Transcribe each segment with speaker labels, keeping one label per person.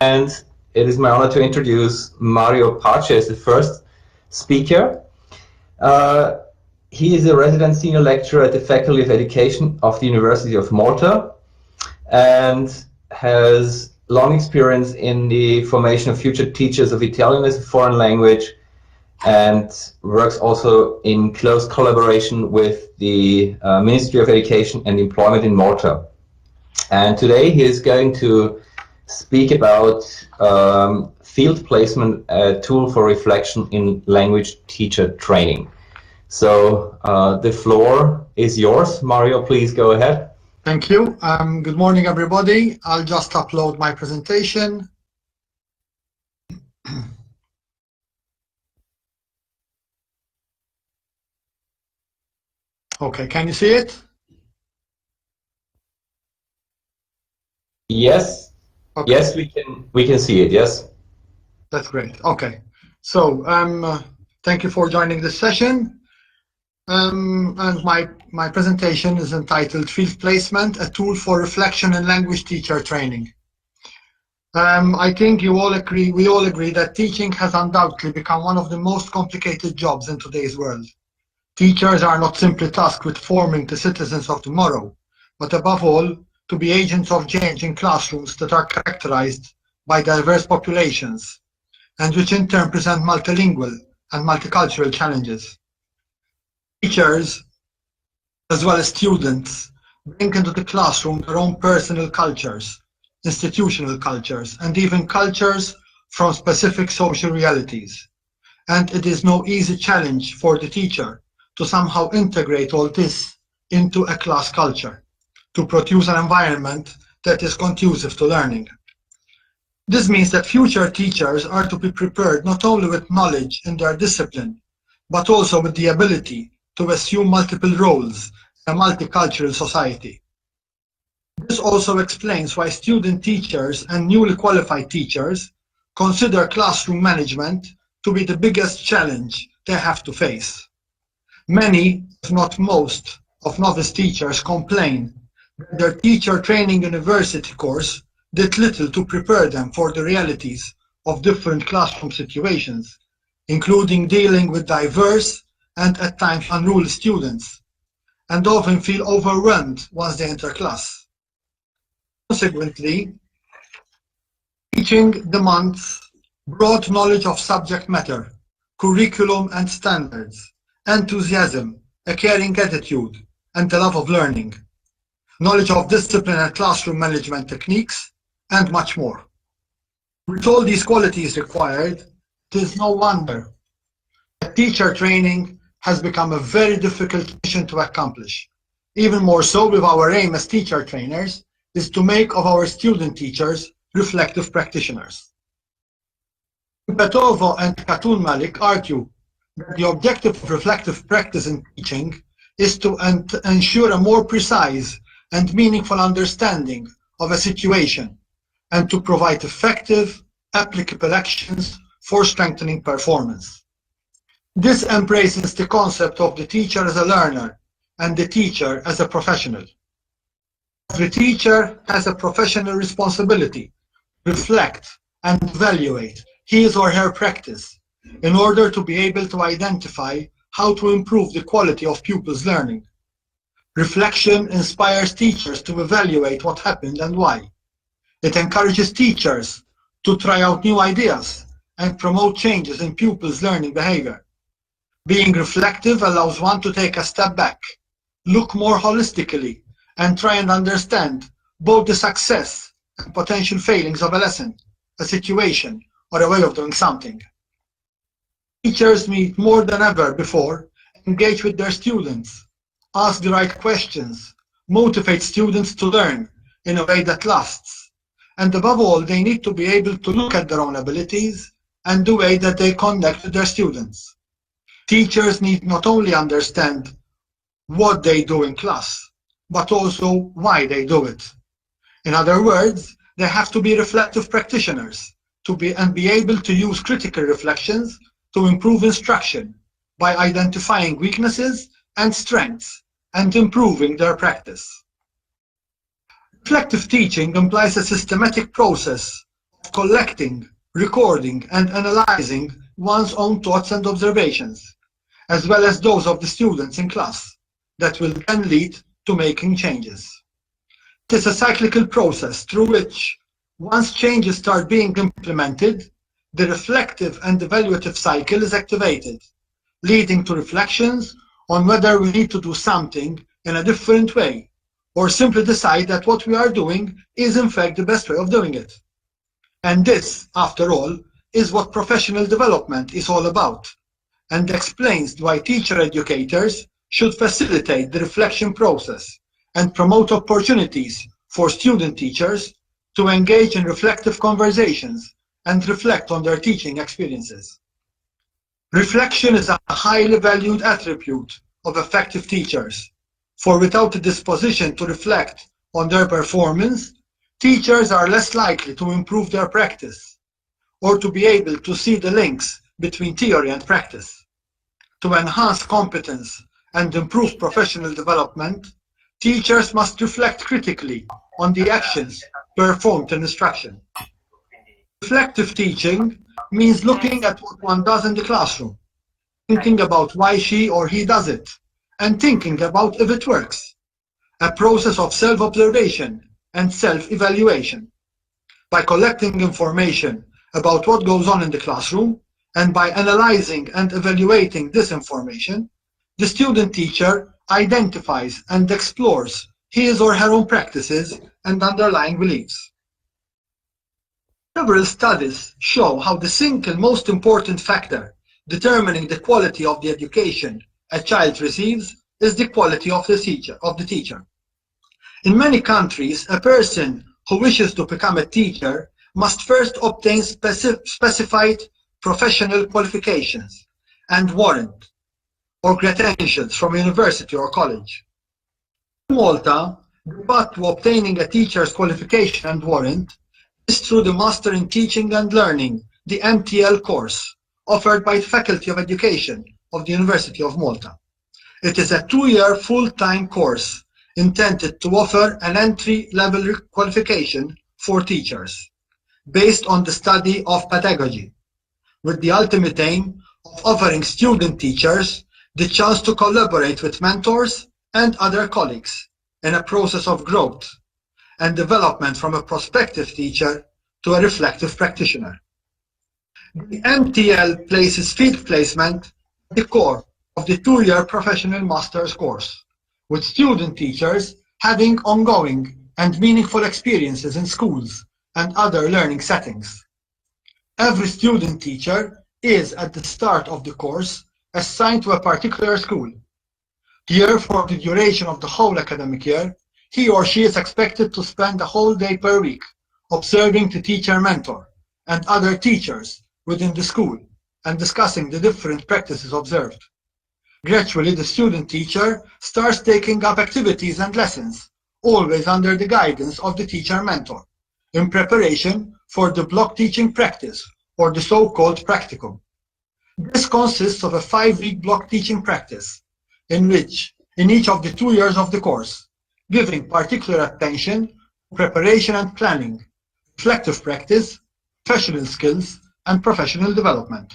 Speaker 1: And it is my honor to introduce Mario Pace as the first speaker. He is a resident senior lecturer at the Faculty of Education of the University of Malta and has long experience in the formation of future teachers of Italian as a foreign language, and works also in close collaboration with the Ministry of Education and Employment in Malta. And today he is going to speak about field placement, a tool for reflection in language teacher training. So the floor is yours. Mario, please go ahead.
Speaker 2: Thank you. Good morning, everybody. I'll just upload my presentation. Okay, can you see it?
Speaker 1: Yes. Okay. Yes, we can see it. Yes.
Speaker 2: That's great. Okay. So thank you for joining this session. And my presentation is entitled Field Placement, a tool for reflection in language teacher training. I think we all agree that teaching has undoubtedly become one of the most complicated jobs in today's world. Teachers are not simply tasked with forming the citizens of tomorrow, but above all, to be agents of change in classrooms that are characterized by diverse populations, and which in turn present multilingual and multicultural challenges. Teachers, as well as students, bring into the classroom their own personal cultures, institutional cultures, and even cultures from specific social realities. And it is no easy challenge for the teacher to somehow integrate all this into a class culture, to produce an environment that is conducive to learning. This means that future teachers are to be prepared not only with knowledge in their discipline, but also with the ability to assume multiple roles in a multicultural society. This also explains why student teachers and newly qualified teachers consider classroom management to be the biggest challenge they have to face. Many, if not most, of novice teachers complain that their teacher training university course did little to prepare them for the realities of different classroom situations, including dealing with diverse and at times unruly students, and often feel overwhelmed once they enter class. Consequently, teaching demands broad knowledge of subject matter, curriculum and standards, enthusiasm, a caring attitude, and the love of learning, knowledge of discipline and classroom management techniques, and much more. With all these qualities required, it is no wonder that teacher training has become a very difficult mission to accomplish. Even more so, with our aim as teacher trainers is to make of our student teachers reflective practitioners. Petova and Khatun Malik argue that the objective of reflective practice in teaching is to ensure a more precise and meaningful understanding of a situation and to provide effective, applicable actions for strengthening performance. This embraces the concept of the teacher as a learner and the teacher as a professional. Every teacher has a professional responsibility to reflect and evaluate his or her practice in order to be able to identify how to improve the quality of pupils' learning. Reflection inspires teachers to evaluate what happened and why. It encourages teachers to try out new ideas and promote changes in pupils' learning behavior. Being reflective allows one to take a step back, look more holistically, and try and understand both the success and potential failings of a lesson, a situation, or a way of doing something. Teachers need more than ever before engage with their students, ask the right questions, motivate students to learn in a way that lasts, and above all, they need to be able to look at their own abilities and the way that they connect with their students. Teachers need not only understand what they do in class, but also why they do it. In other words, they have to be reflective practitioners and be able to use critical reflections to improve instruction by identifying weaknesses and strengths and improving their practice. Reflective teaching implies a systematic process collecting, recording, and analyzing one's own thoughts and observations, as well as those of the students in class, that will then lead to making changes. It is a cyclical process through which, once changes start being implemented, the reflective and evaluative cycle is activated, leading to reflections on whether we need to do something in a different way, or simply decide that what we are doing is in fact the best way of doing it. And this, after all, is what professional development is all about, and explains why teacher educators should facilitate the reflection process and promote opportunities for student teachers to engage in reflective conversations and reflect on their teaching experiences. Reflection is a highly valued attribute of effective teachers, for without a disposition to reflect on their performance, teachers are less likely to improve their practice or to be able to see the links between theory and practice. To enhance competence and improve professional development, teachers must reflect critically on the actions performed in instruction. Reflective teaching means looking at what one does in the classroom, thinking about why she or he does it, and thinking about if it works. A process of self-observation and self-evaluation. By collecting information about what goes on in the classroom, and by analyzing and evaluating this information, the student teacher identifies and explores his or her own practices and underlying beliefs. Several studies show how the single most important factor determining the quality of the education a child receives is the quality of the teacher. In many countries, a person who wishes to become a teacher must first obtain specified professional qualifications and warrant or credentials from a university or college. In Malta, the path to obtaining a teacher's qualification and warrant is through the Master in Teaching and Learning, the MTL course, offered by the Faculty of Education of the University of Malta. It is a 2-year full-time course intended to offer an entry-level qualification for teachers, based on the study of pedagogy, with the ultimate aim of offering student teachers the chance to collaborate with mentors and other colleagues in a process of growth and development from a prospective teacher to a reflective practitioner. The MTL places field placement at the core of the 2-year professional master's course, with student teachers having ongoing and meaningful experiences in schools and other learning settings. Every student teacher is, at the start of the course, assigned to a particular school. Here, for the duration of the whole academic year, he or she is expected to spend a whole day per week observing the teacher mentor and other teachers within the school and discussing the different practices observed. Gradually, the student teacher starts taking up activities and lessons, always under the guidance of the teacher mentor, in preparation for the block teaching practice, or the so-called practicum. This consists of a 5-week block teaching practice, in which, in each of the 2 years of the course, giving particular attention to preparation and planning, reflective practice, professional skills, and professional development.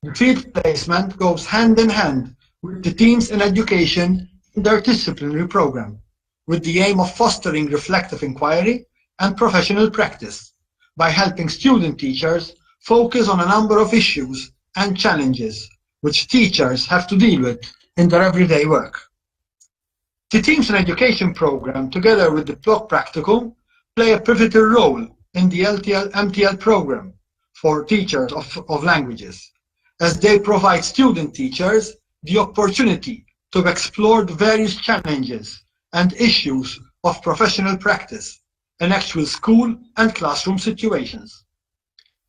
Speaker 2: The field placement goes hand in hand with the teams in education interdisciplinary program, with the aim of fostering reflective inquiry and professional practice by helping student teachers focus on a number of issues and challenges which teachers have to deal with in their everyday work. The Teams in Education program, together with the block practicum, play a pivotal role in the MTL program for teachers of languages, as they provide student teachers the opportunity to explore the various challenges and issues of professional practice in actual school and classroom situations.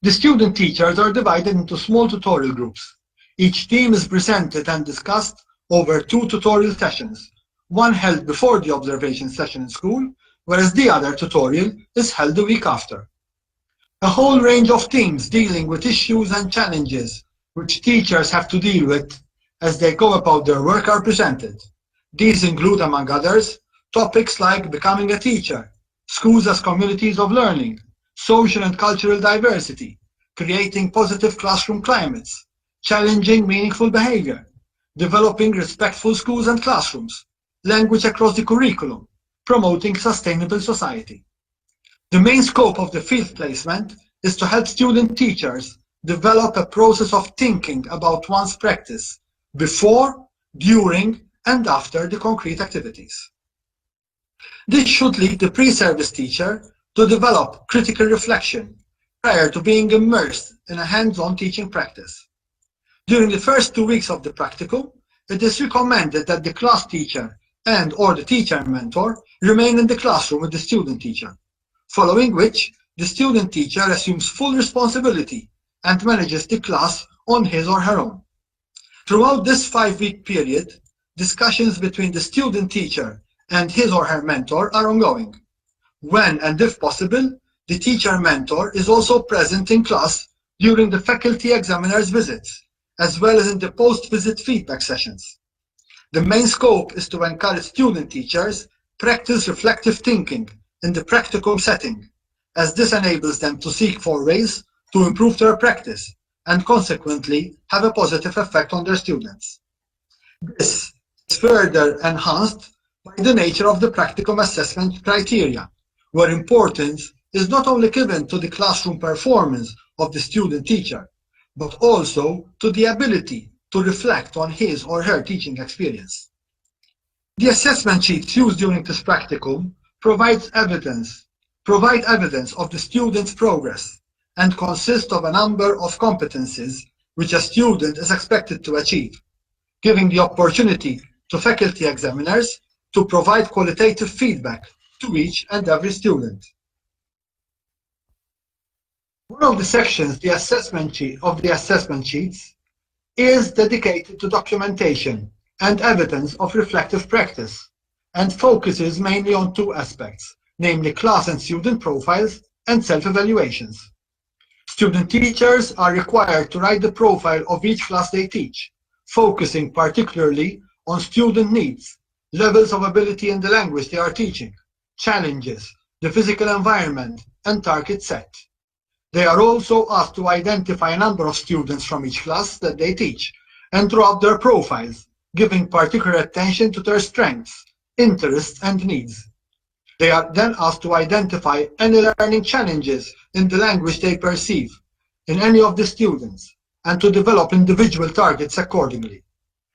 Speaker 2: The student teachers are divided into small tutorial groups. Each theme is presented and discussed over 2 tutorial sessions, one held before the observation session in school, whereas the other tutorial is held the week after. A whole range of themes dealing with issues and challenges which teachers have to deal with as they go about their work are presented. These include, among others, topics like becoming a teacher, schools as communities of learning, social and cultural diversity, creating positive classroom climates, challenging meaningful behavior, developing respectful schools and classrooms, language across the curriculum, promoting sustainable society. The main scope of the field placement is to help student teachers develop a process of thinking about one's practice before, during, and after the concrete activities. This should lead the pre-service teacher to develop critical reflection prior to being immersed in a hands-on teaching practice. During the first 2 weeks of the practicum, it is recommended that the class teacher and/or the teacher mentor remain in the classroom with the student teacher, following which the student teacher assumes full responsibility and manages the class on his or her own. Throughout this 5-week period, discussions between the student teacher and his or her mentor are ongoing. When and if possible, the teacher mentor is also present in class during the faculty examiner's visits, as well as in the post-visit feedback sessions. The main scope is to encourage student teachers practice reflective thinking in the practicum setting, as this enables them to seek for ways to improve their practice and consequently have a positive effect on their students. This is further enhanced by the nature of the practicum assessment criteria, where importance is not only given to the classroom performance of the student teacher, but also to the ability to reflect on his or her teaching experience. The assessment sheets used during this practicum provide evidence of the student's progress and consist of a number of competencies which a student is expected to achieve, giving the opportunity to faculty examiners to provide qualitative feedback to each and every student. One of the sections of the assessment sheets is dedicated to documentation and evidence of reflective practice and focuses mainly on 2 aspects, namely class and student profiles and self-evaluations. Student teachers are required to write the profile of each class they teach, focusing particularly on student needs, levels of ability in the language they are teaching, challenges, the physical environment, and target set. They are also asked to identify a number of students from each class that they teach and draw up their profiles, giving particular attention to their strengths, interests, and needs. They are then asked to identify any learning challenges in the language they perceive in any of the students and to develop individual targets accordingly.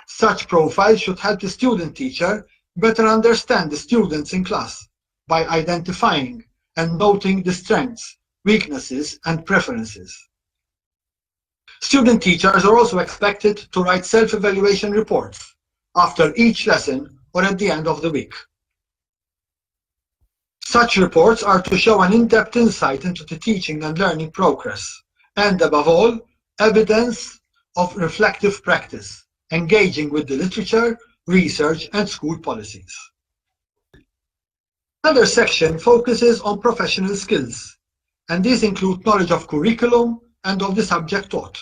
Speaker 2: Such profiles should help the student teacher better understand the students in class by identifying and noting the strengths, weaknesses, and preferences. Student teachers are also expected to write self-evaluation reports after each lesson or at the end of the week. Such reports are to show an in-depth insight into the teaching and learning progress, and above all, evidence of reflective practice, engaging with the literature, research, and school policies. Another section focuses on professional skills, and these include knowledge of curriculum and of the subject taught,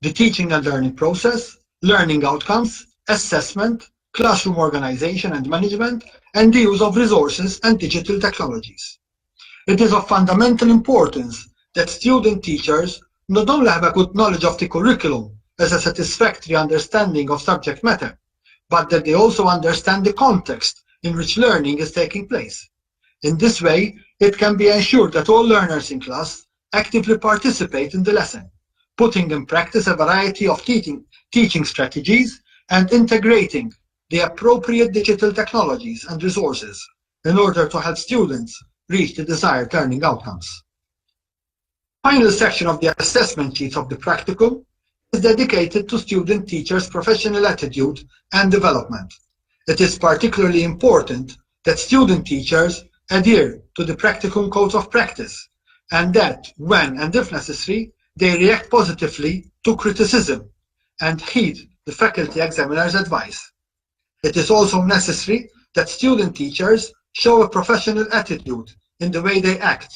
Speaker 2: the teaching and learning process, learning outcomes, assessment, classroom organization and management, and the use of resources and digital technologies. It is of fundamental importance that student teachers not only have a good knowledge of the curriculum as a satisfactory understanding of subject matter, but that they also understand the context in which learning is taking place. In this way, it can be ensured that all learners in class actively participate in the lesson, putting in practice a variety of teaching strategies and integrating the appropriate digital technologies and resources in order to help students reach the desired learning outcomes. The final section of the assessment sheets of the practicum is dedicated to student teachers' professional attitude and development. It is particularly important that student teachers adhere to the practicum codes of practice and that, when and if necessary, they react positively to criticism and heed the faculty examiner's advice. It is also necessary that student teachers show a professional attitude in the way they act,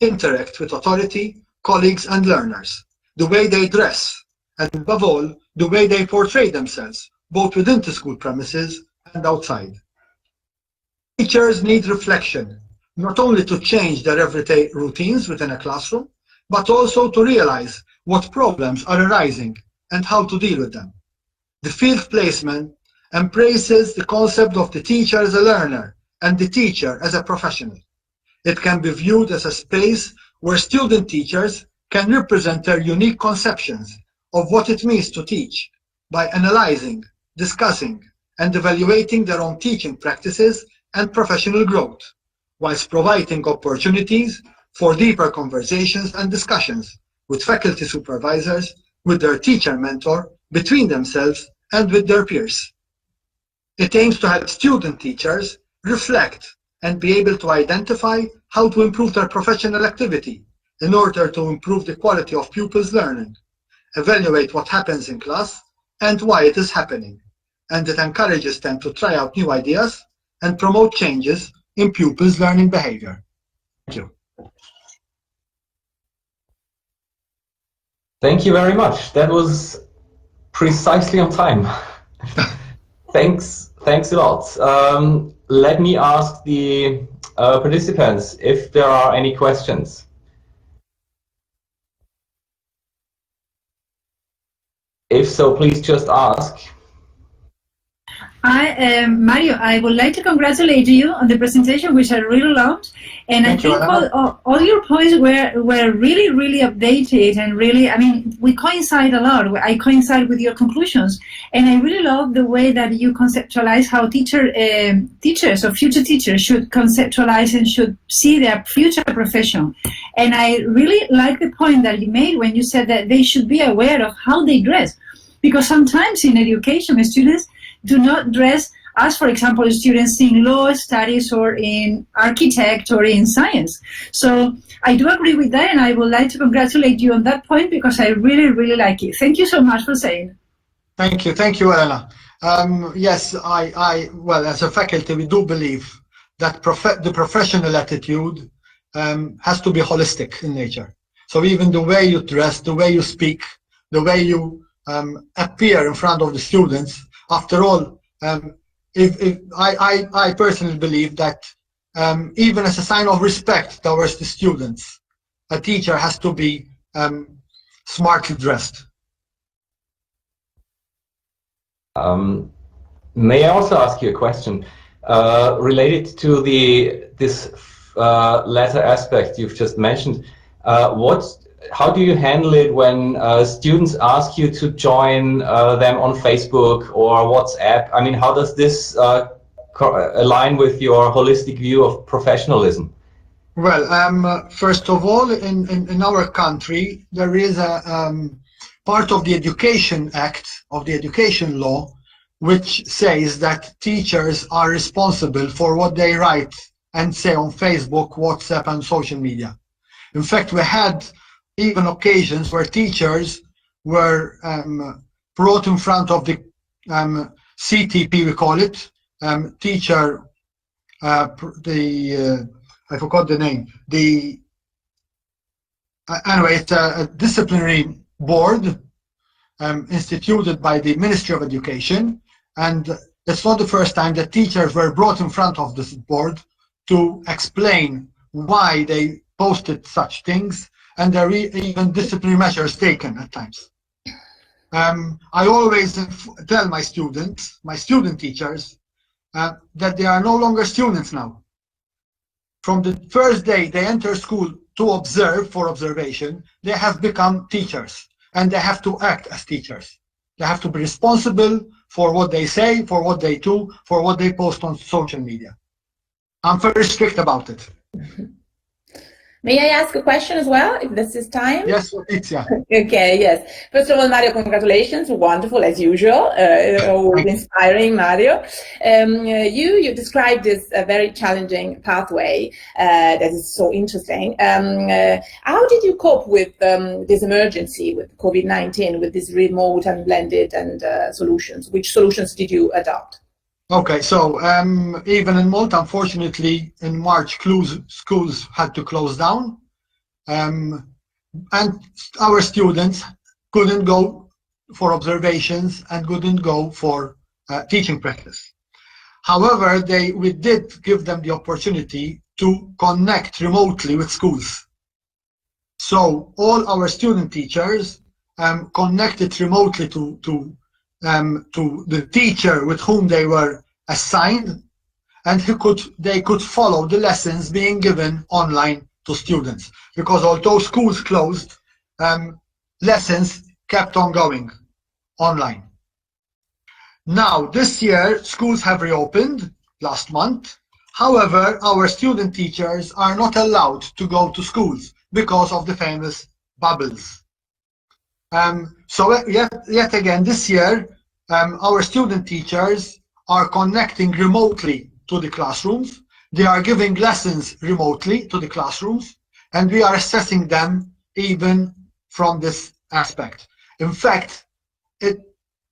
Speaker 2: interact with authority, colleagues, and learners, the way they dress, and above all, the way they portray themselves, both within the school premises and outside. Teachers need reflection, not only to change their everyday routines within a classroom, but also to realize what problems are arising and how to deal with them. The field placement embraces the concept of the teacher as a learner and the teacher as a professional. It can be viewed as a space where student teachers can represent their unique conceptions of what it means to teach by analyzing, discussing, and evaluating their own teaching practices and professional growth, whilst providing opportunities for deeper conversations and discussions with faculty supervisors, with their teacher mentor, between themselves, and with their peers. It aims to help student teachers reflect and be able to identify how to improve their professional activity in order to improve the quality of pupils' learning, evaluate what happens in class and why it is happening, and it encourages them to try out new ideas and promote changes in pupils' learning behavior. Thank you.
Speaker 1: Thank you very much. That was precisely on time. Thanks a lot. Let me ask the participants if there are any questions. If so, please just ask.
Speaker 3: Mario, I would like to congratulate you on the presentation, which I really loved. And I think all your points were really, really updated and really, I mean, we coincide a lot. I coincide with your conclusions. And I really love the way that you conceptualize how teachers or future teachers should conceptualize and should see their future profession. And I really like the point that you made when you said that they should be aware of how they dress. Because sometimes in education, students do not dress as, for example, students in law studies or in architect or in science. So I do agree with that, and I would like to congratulate you on that point because I really, really like it. Thank you so much for saying.
Speaker 2: Thank you, Elena. Yes, well, as a faculty, we do believe that the professional attitude has to be holistic in nature. So even the way you dress, the way you speak, the way you appear in front of the students. After all, I personally believe that even as a sign of respect towards the students, a teacher has to be smartly dressed.
Speaker 1: May I also ask you a question related to this latter aspect you've just mentioned? How do you handle it when students ask you to join them on Facebook or WhatsApp? I mean, how does this align with your holistic view of professionalism?
Speaker 2: Well, first of all, in our country, there is a part of the Education Act, of the Education Law, which says that teachers are responsible for what they write and say on Facebook, WhatsApp, and social media. In fact, we had even occasions where teachers were brought in front of the CTP, we call it, teacher, I forgot the name. Anyway, it's a disciplinary board instituted by the Ministry of Education, and it's not the first time that teachers were brought in front of this board to explain why they posted such things, and there are even disciplinary measures taken at times. I always tell my student teachers, that they are no longer students now. From the first day they enter school to observe, for observation, they have become teachers, and they have to act as teachers. They have to be responsible for what they say, for what they do, for what they post on social media. I'm very strict about it.
Speaker 4: May I ask a question as well, if this is time?
Speaker 2: Yes, Letizia.
Speaker 4: Okay, yes. First of all, Mario, congratulations. Wonderful, as usual. Always inspiring, Mario. You described this very challenging pathway that is so interesting. How did you cope with this emergency, with COVID-19, with this remote and blended and solutions? Which solutions did you adopt?
Speaker 2: Okay, so even in Malta, unfortunately, in March, schools had to close down, and our students couldn't go for observations and couldn't go for teaching practice. However, we did give them the opportunity to connect remotely with schools. So all our student teachers connected remotely to the teacher with whom they were assigned, and they could follow the lessons being given online to students. Because although schools closed, lessons kept on going online. Now, this year, schools have reopened last month. However, our student teachers are not allowed to go to schools because of the famous bubbles. So yet again, this year, our student teachers are connecting remotely to the classrooms. They are giving lessons remotely to the classrooms, and we are assessing them even from this aspect. In fact,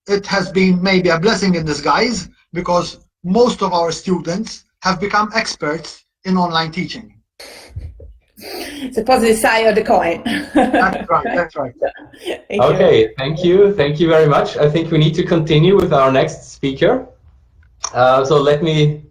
Speaker 2: it has been maybe a blessing in disguise, because most of our students have become experts in online teaching.
Speaker 4: It's a positive side of the coin.
Speaker 2: That's right, that's right.
Speaker 1: Thank you very much. I think we need to continue with our next speaker. So let me